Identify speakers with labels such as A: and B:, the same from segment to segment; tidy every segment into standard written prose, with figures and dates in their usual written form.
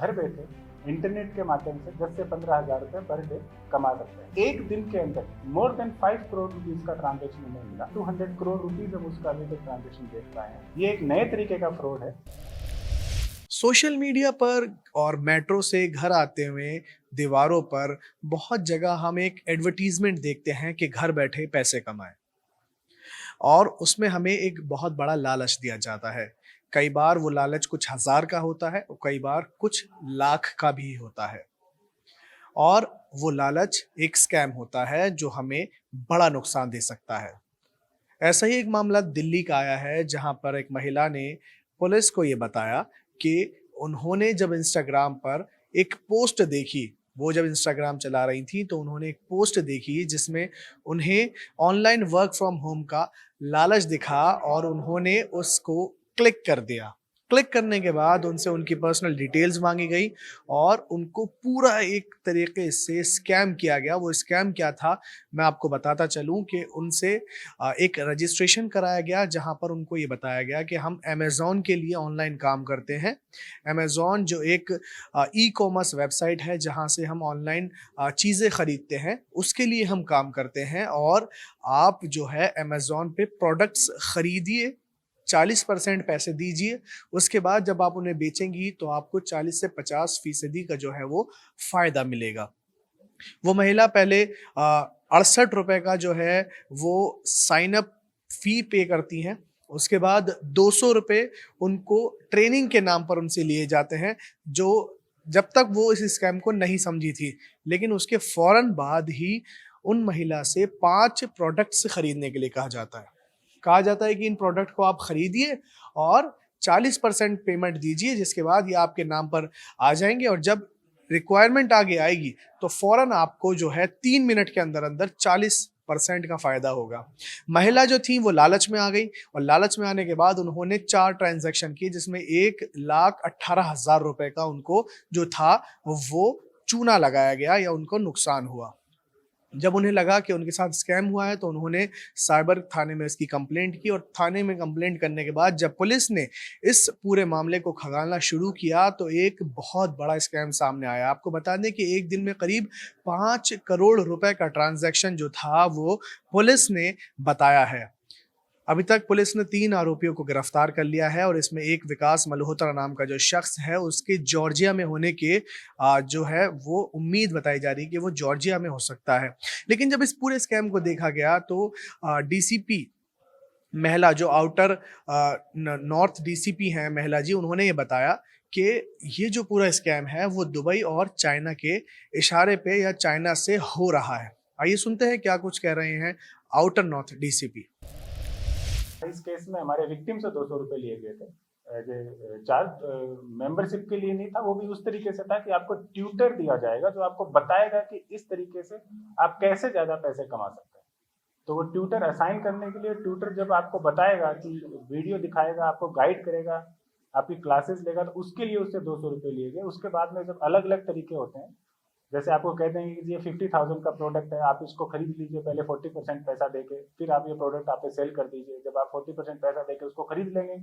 A: घर बैठे इंटरनेट के माध्यम से 10 से 15 हज़ार रुपए पर डे कमा सकते हैं। एक दिन के अंदर मोर देन 5 करोड़ रुपीज का ट्रांजेक्शन हमें मिला। 200 करोड़ रुपीज हम उसका अभी तक ट्रांजेक्शन देख पाए हैं। ये एक नए तरीके का फ्रॉड है।
B: सोशल मीडिया पर और मेट्रो से घर आते हुए दीवारों पर बहुत जगह हम एक एडवर्टीजमेंट देखते हैं कि घर बैठे पैसे कमाएं और उसमें हमें एक बहुत बड़ा लालच दिया जाता है। कई बार वो लालच कुछ हजार का होता है और कई बार कुछ लाख का भी होता है और वो लालच एक स्कैम होता है जो हमें बड़ा नुकसान दे सकता है। ऐसा ही एक मामला दिल्ली का आया है जहां पर एक महिला ने पुलिस को ये बताया कि उन्होंने जब इंस्टाग्राम पर एक पोस्ट देखी, वो जब इंस्टाग्राम चला रही थी तो उन्होंने एक पोस्ट देखी जिसमें उन्हें ऑनलाइन वर्क फ्रॉम होम का लालच दिखा और उन्होंने उसको क्लिक कर दिया। क्लिक करने के बाद उनसे उनकी पर्सनल डिटेल्स मांगी गई और उनको पूरा एक तरीके से स्कैम किया गया। वो स्कैम क्या था, मैं आपको बताता चलूं कि उनसे एक रजिस्ट्रेशन कराया गया जहां पर उनको ये बताया गया कि हम अमेज़न के लिए ऑनलाइन काम करते हैं। अमेज़न जो एक ई-कॉमर्स वेबसाइट है जहां से हम ऑनलाइन चीज़ें खरीदते हैं, उसके लिए हम काम करते हैं और आप जो है अमेज़न पे प्रोडक्ट्स खरीदिए, 40% पैसे दीजिए, उसके बाद जब आप उन्हें बेचेंगी तो आपको 40 से 50% का जो है वो फ़ायदा मिलेगा। वो महिला पहले 68 रुपए का जो है वो साइन अप फी पे करती हैं। उसके बाद 200 रुपए उनको ट्रेनिंग के नाम पर उनसे लिए जाते हैं, जो जब तक वो इस स्कैम को नहीं समझी थी। लेकिन उसके फ़ौरन बाद ही उन महिला से 5 प्रोडक्ट्स खरीदने के लिए कहा जाता है। कहा जाता है कि इन प्रोडक्ट को आप खरीदिए और 40% पेमेंट दीजिए, जिसके बाद ये आपके नाम पर आ जाएँगे और जब रिक्वायरमेंट आगे आएगी तो फौरन आपको जो है 3 मिनट के अंदर-अंदर 40% का फ़ायदा होगा। महिला जो थी वो लालच में आ गई और लालच में आने के बाद उन्होंने 4 ट्रांज़ैक्शन किए जिसमें 1,18,000 रुपए का उनको जो था वो चूना लगाया गया या उनको नुकसान हुआ। जब उन्हें लगा कि उनके साथ स्कैम हुआ है तो उन्होंने साइबर थाने में इसकी कंप्लेंट की और थाने में कंप्लेंट करने के बाद जब पुलिस ने इस पूरे मामले को खंगालना शुरू किया तो एक बहुत बड़ा स्कैम सामने आया। आपको बता दें कि एक दिन में करीब 5 करोड़ रुपए का ट्रांज़ैक्शन जो था वो पुलिस ने बताया है। अभी तक पुलिस ने 3 आरोपियों को गिरफ्तार कर लिया है और इसमें एक विकास मल्होत्रा नाम का जो शख्स है उसके जॉर्जिया में होने के जो है वो उम्मीद बताई जा रही है कि वो जॉर्जिया में हो सकता है। लेकिन जब इस पूरे स्कैम को देखा गया तो डीसीपी महिला जो आउटर नॉर्थ डीसीपी हैं महिला जी, उन्होंने ये बताया कि ये जो पूरा स्कैम है वो दुबई और चाइना के इशारे पे या चाइना से हो रहा है। आइए सुनते हैं क्या कुछ कह रहे हैं आउटर नॉर्थ डीसीपी।
A: इस केस में हमारे विक्टिम से 200 रुपए लिए गए थे एज ए चार्ज। मेंबरशिप के लिए नहीं था, वो भी उस तरीके से था कि आपको ट्यूटर दिया जाएगा जो आपको बताएगा कि इस तरीके से आप कैसे ज्यादा पैसे कमा सकते हैं। तो वो ट्यूटर असाइन करने के लिए ट्यूटर जब आपको बताएगा कि वीडियो दिखाएगा, आपको गाइड करेगा, आपकी क्लासेस लेगा, तो उसके लिए उससे 200 रुपए लिए गए। उसके बाद में जब अलग अलग तरीके होते हैं, जैसे आपको कहते हैं कि ये 50,000 का प्रोडक्ट है, आप इसको खरीद लीजिए पहले 40% पैसा देके, फिर आप ये प्रोडक्ट आप सेल कर दीजिए। जब आप 40% पैसा देके उसको खरीद लेंगे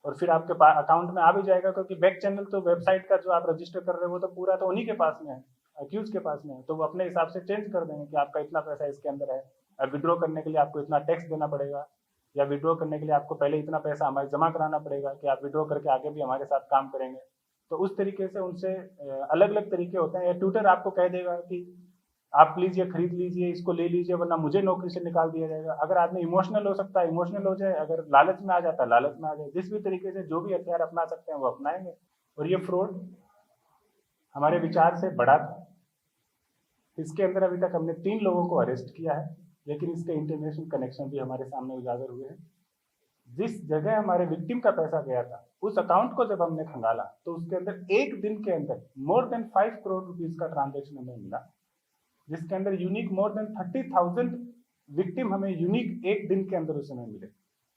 A: और फिर आपके अकाउंट में आ भी जाएगा, क्योंकि बैक चैनल तो वेबसाइट का जो आप रजिस्टर कर रहे हो वो तो पूरा तो उन्हीं के पास में है, अक्यूज के पास में है। तो वो अपने हिसाब से चेंज कर देंगे कि आपका इतना पैसा इसके अंदर है, अब विड्रॉ करने के लिए आपको इतना टैक्स देना पड़ेगा, या विड्रॉ करने के लिए आपको पहले इतना पैसा हमारे जमा कराना पड़ेगा कि आप विड्रॉ करके आगे भी हमारे साथ काम करेंगे। तो उस तरीके से उनसे अलग अलग तरीके होते हैं। या ट्यूटर आपको कह देगा कि आप प्लीज ये खरीद लीजिए, इसको ले लीजिए, वरना मुझे नौकरी से निकाल दिया जाएगा। अगर आदमी इमोशनल हो सकता है इमोशनल हो जाए, अगर लालच में आ जाता है लालच में आ जाए। जिस भी तरीके से जो भी हथियार अपना सकते हैं वो अपनाएंगे। और ये फ्रॉड हमारे विचार से बड़ा था। इसके अंदर अभी तक हमने 3 लोगों को अरेस्ट किया है, लेकिन इसके इंटरनेशनल कनेक्शन भी हमारे सामने उजागर हुए हैं। जिस जगह हमारे विक्टिम का पैसा गया था, उस अकाउंट को जब हमने खंगाला तो उसके अंदर एक दिन के अंदर मोर देन 5 करोड़ रुपीज का ट्रांजेक्शन हमें मिला, जिसके अंदर यूनिक मोर देन 30,000 विक्टिम हमें यूनिक एक दिन के अंदर उस समय मिले।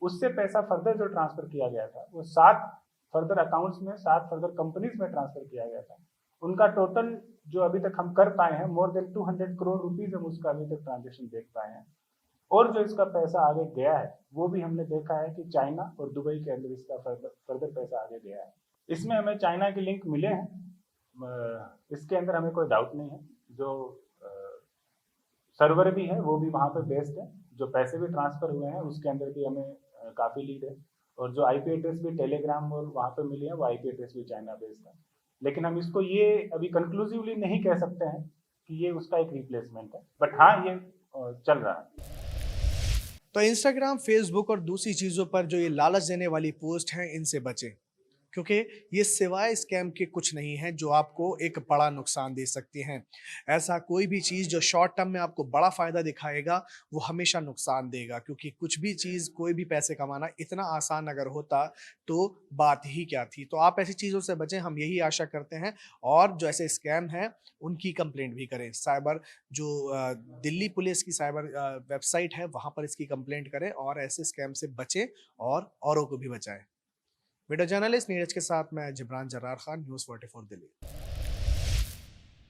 A: उससे पैसा फर्दर जो ट्रांसफर किया गया था वो 7 फर्दर अकाउंट्स में, 7 फर्दर कंपनीज में ट्रांसफर किया गया था। उनका टोटल जो अभी तक हम कर पाए हैं मोर देन 200 करोड़ रुपीज हम उसका अभी तक ट्रांजेक्शन देख पाए हैं। और जो इसका पैसा आगे गया है वो भी हमने देखा है कि चाइना और दुबई के अंदर इसका फर्दर पैसा आगे गया है। इसमें हमें चाइना के लिंक मिले हैं इसके अंदर हमें कोई डाउट नहीं है। जो सर्वर भी है वो भी वहाँ पे बेस्ड है, जो पैसे भी ट्रांसफर हुए हैं उसके अंदर भी हमें काफ़ी लीड है, और जो आईपी एड्रेस भी टेलीग्राम और वहाँ पे मिली है वो आईपी एड्रेस भी चाइना बेस्ड है। लेकिन हम इसको ये अभी कंक्लूसिवली नहीं कह सकते हैं कि ये उसका एक रिप्लेसमेंट है, बट हाँ ये चल रहा है।
B: तो इंस्टाग्राम, फेसबुक और दूसरी चीज़ों पर जो ये लालच देने वाली पोस्ट हैं, इनसे बचें, क्योंकि ये सिवाय स्कैम के कुछ नहीं है जो आपको एक बड़ा नुकसान दे सकती हैं। ऐसा कोई भी चीज़ जो शॉर्ट टर्म में आपको बड़ा फ़ायदा दिखाएगा, वो हमेशा नुकसान देगा, क्योंकि कुछ भी चीज़, कोई भी पैसे कमाना इतना आसान अगर होता, तो बात ही क्या थी। तो आप ऐसी चीज़ों से बचें, हम यही आशा करते हैं, और जो ऐसे स्कैम हैं, उनकी कंप्लेंट भी करें। साइबर जो दिल्ली पुलिस की साइबर वेबसाइट है, वहाँ पर इसकी कंप्लेंट करें और ऐसे स्कैम से बचें और औरों को भी बचाएँ। वीडियो जर्नलिस्ट नीरज के साथ मैं जिब्रान जर्रार खान, न्यूज़ 44 दिल्ली।